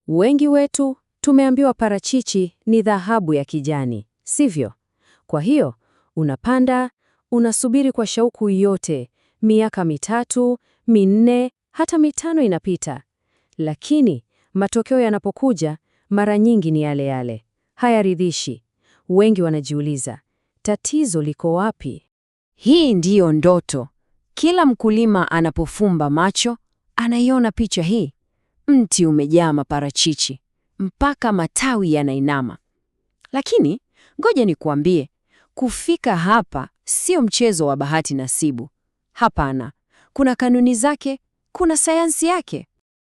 Wengi wetu tumeambiwa parachichi ni dhahabu ya kijani, sivyo? Kwa hiyo, unapanda, unasubiri kwa shauku yote, miaka 3, 4, hata 5 inapita. Lakini, matokeo yanapokuja, mara nyingi ni yale yale. Hayaridhishi. Wengi wanajiuliza, tatizo liko wapi? Hii ndiyo ndoto. Kila mkulima anapofumba macho, anaiona picha hii. Mti umejaa maparachichi, mpaka matawi yanainama. Lakini, ngoja nikuambie, kufika hapa sio mchezo wa bahati nasibu. Hapana, kuna kanuni zake, kuna sayansi yake.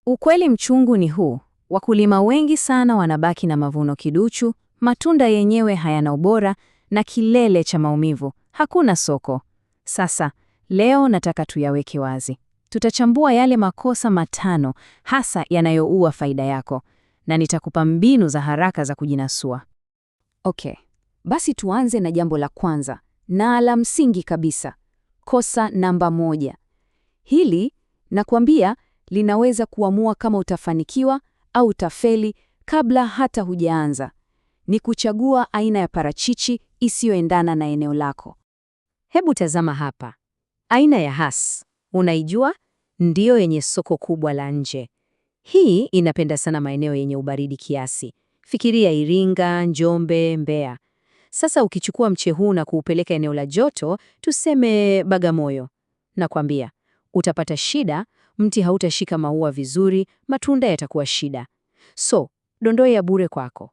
Ukweli mchungu ni huu: wakulima wengi sana wanabaki na mavuno kiduchu, matunda yenyewe hayana ubora, na kilele cha maumivu, hakuna soko. Sasa, leo nataka tuyaweke wazi. Tutachambua yale makosa 5 hasa yanayoua faida yako, na nitakupa mbinu za haraka za kujinasua. Okay, basi tuanze na jambo la kwanza na la msingi kabisa. Kosa namba 1. Hili nakwambia linaweza kuamua kama utafanikiwa au utafeli kabla hata hujaanza. Ni kuchagua aina ya parachichi isiyoendana na eneo lako. Hebu tazama hapa. Aina ya Hass, unaijua? Ndiyo yenye soko kubwa la nje. Hii inapenda sana maeneo yenye ubaridi kiasi. Fikiria Iringa, Njombe, Mbeya. Sasa ukichukua mche huu na kuupeleka eneo la joto, tuseme Bagamoyo, nakwambia utapata shida. Mti hautashika maua vizuri, matunda yatakuwa shida. So, dondoo ya bure kwako.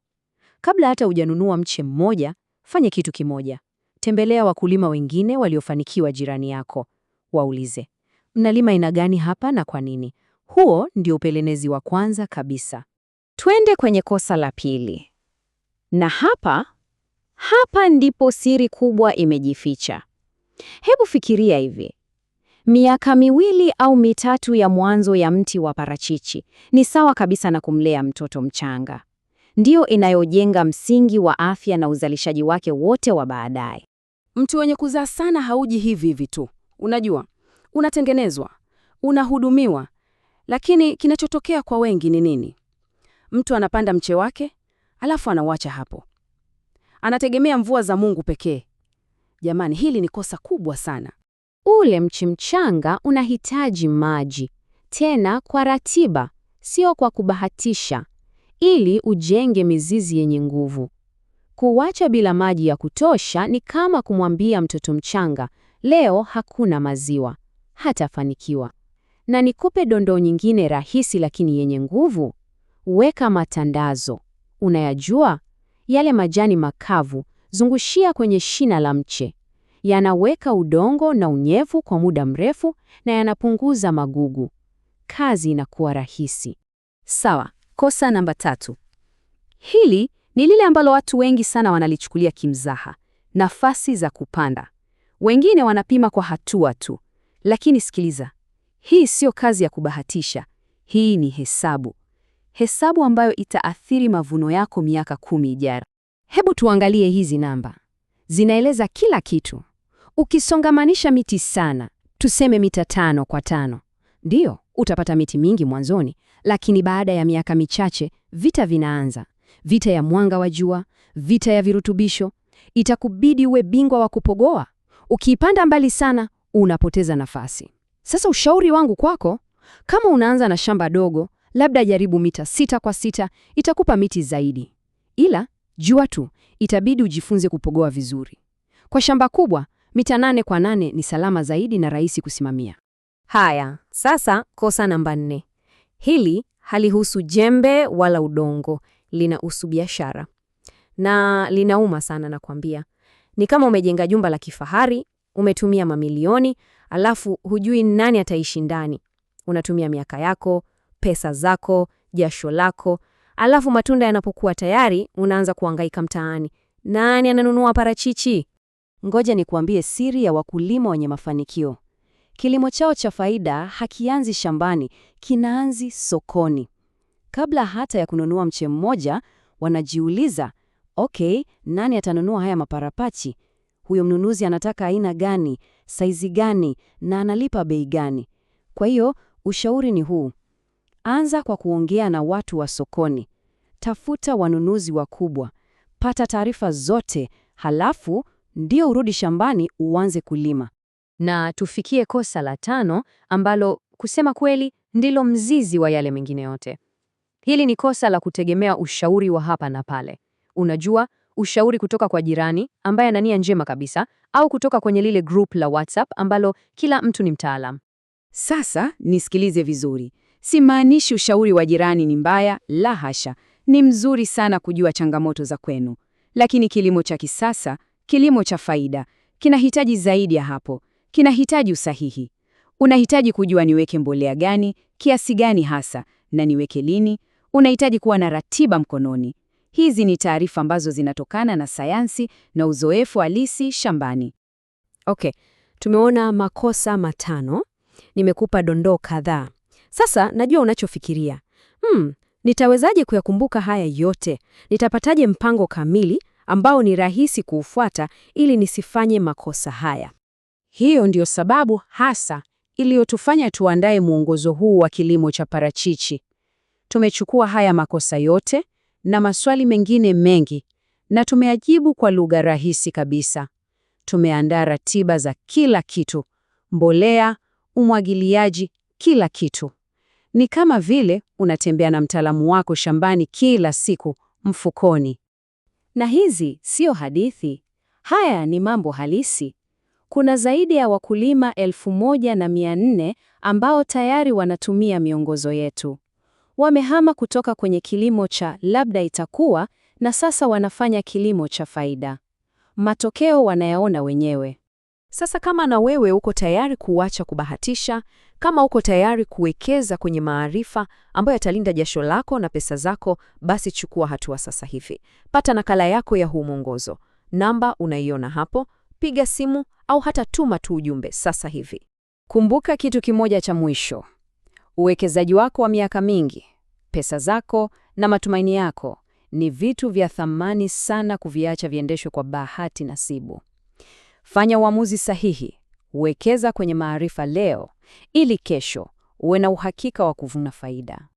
Kabla hata hujanunua mche mmoja, fanya kitu kimoja. Tembelea wakulima wengine waliofanikiwa jirani yako. Waulize, mnalima aina gani hapa na kwa nini? Huo ndio upelelezi wa kwanza kabisa. Twende kwenye kosa la pili. Na hapa ndipo siri kubwa imejificha. Hebu fikiria hivi. Miaka 2 au 3 ya mwanzo ya mti wa parachichi ni sawa kabisa na kumlea mtoto mchanga. Ndiyo inayojenga msingi wa afya na uzalishaji wake wote wa baadaye. Mti wenye kuzaa sana hauji hivi hivi tu. Unajua, unatengenezwa, unahudumiwa. Lakini kinachotokea kwa wengi ni nini? Mtu anapanda mche wake, alafu anauacha hapo. Anategemea mvua za Mungu pekee. Jamani, hili ni kosa kubwa sana. Ule mche mchanga unahitaji maji, tena kwa ratiba, sio kwa kubahatisha, ili ujenge mizizi yenye nguvu. Kuwacha bila maji ya kutosha ni kama kumwambia mtoto mchanga, leo hakuna maziwa, hatafanikiwa. Na nikupe dondoo nyingine rahisi lakini yenye nguvu. Weka matandazo. Unayajua? Yale majani makavu, zungushia kwenye shina la mche. Yanaweka udongo na unyevu kwa muda mrefu na yanapunguza magugu. Kazi inakuwa rahisi. Sawa, kosa namba 3. Hili ni lile ambalo watu wengi sana wanalichukulia kimzaha. Nafasi za kupanda. Wengine wanapima kwa hatua tu. Lakini sikiliza. Hii sio kazi ya kubahatisha. Hii ni hesabu. Hesabu ambayo itaathiri mavuno yako miaka 10 ijayo. Hebu tuangalie hizi namba. Zinaeleza kila kitu. Ukisongamanisha miti sana, tuseme mita 5 kwa 5. Ndiyo, utapata miti mingi mwanzoni, lakini baada ya miaka michache, vita vinaanza. Vita ya mwanga wa jua, vita ya virutubisho. Itakubidi uwe bingwa wa kupogoa. Ukiipanda mbali sana, unapoteza nafasi. Sasa ushauri wangu kwako, kama unaanza na shamba dogo, labda jaribu mita 6 kwa 6, itakupa miti zaidi. Ila, jua tu, itabidi ujifunze kupogoa vizuri. Kwa shamba kubwa, mita 8 kwa 8 ni salama zaidi na rahisi kusimamia. Haya, sasa kosa namba 4. Hili halihusu jembe wala udongo, linahusu biashara. Na linauma sana nakwambia. Ni kama umejenga jumba la kifahari, umetumia mamilioni, alafu hujui nani ataishi ndani. Unatumia miaka yako, pesa zako, jasho lako, alafu matunda yanapokuwa tayari, unaanza kuhangaika mtaani. Nani ananunua parachichi? Ngoja nikuambie siri ya wakulima wenye mafanikio. Kilimo chao cha faida hakianzi shambani, kinaanzi sokoni. Kabla hata ya kununua mche mmoja, wanajiuliza, okay, nani atanunua haya maparapachi? Huyo mnunuzi anataka aina gani, saizi gani, na analipa bei gani? Kwa hiyo, ushauri ni huu. Anza kwa kuongea na watu wa sokoni. Tafuta wanunuzi wakubwa. Pata taarifa zote, halafu ndio urudi shambani uanze kulima. Na tufikie kosa la 5 ambalo kusema kweli ndilo mzizi wa yale mengine yote. Hili ni kosa la kutegemea ushauri wa hapa na pale. Unajua, ushauri kutoka kwa jirani ambaye ana nia njema kabisa, au kutoka kwenye lile group la WhatsApp ambalo kila mtu ni mtaalam. Sasa nisikilize vizuri. Simaanishi ushauri wa jirani ni mbaya, la hasha. Ni mzuri sana kujua changamoto za kwenu. Lakini kilimo cha kisasa, kilimo cha faida, kinahitaji zaidi ya hapo. Kinahitaji usahihi. Unahitaji kujua niweke mbolea gani, kiasi gani hasa, na niweke lini. Unahitaji kuwa na ratiba mkononi. Hizi ni taarifa ambazo zinatokana na sayansi na uzoefu halisi shambani. Okay, tumeona makosa 5. Nimekupa dondoo kadhaa. Sasa najua unachofikiria. Nitawezaje kuyakumbuka haya yote? Nitapataje mpango kamili ambao ni rahisi kuufuata ili nisifanye makosa haya? Hiyo ndio sababu hasa iliyotufanya tuandae mwongozo huu wa kilimo cha parachichi. Tumechukua haya makosa yote na maswali mengine mengi na tumeyajibu kwa lugha rahisi kabisa. Tumeandaa ratiba za kila kitu, mbolea, umwagiliaji, kila kitu. Ni kama vile unatembea na mtaalamu wako shambani kila siku mfukoni. Na hizi sio hadithi. Haya ni mambo halisi. Kuna zaidi ya wakulima 1400 ambao tayari wanatumia miongozo yetu. Wamehama kutoka kwenye kilimo cha labda itakuwa na sasa wanafanya kilimo cha faida. Matokeo wanayaona wenyewe. Sasa kama na wewe uko tayari kuacha kubahatisha, kama uko tayari kuwekeza kwenye maarifa ambayo yatalinda jasho lako na pesa zako, basi chukua hatua sasa hivi. Pata nakala yako ya huu mwongozo. Namba unaiona hapo, piga simu au hata tuma tu ujumbe sasa hivi. Kumbuka kitu kimoja cha mwisho. Uwekezaji wako wa miaka mingi, pesa zako na matumaini yako ni vitu vya thamani sana kuviacha viendeshwe kwa bahati nasibu. Fanya uamuzi sahihi, wekeza kwenye maarifa leo ili kesho uwe na uhakika wa kuvuna faida.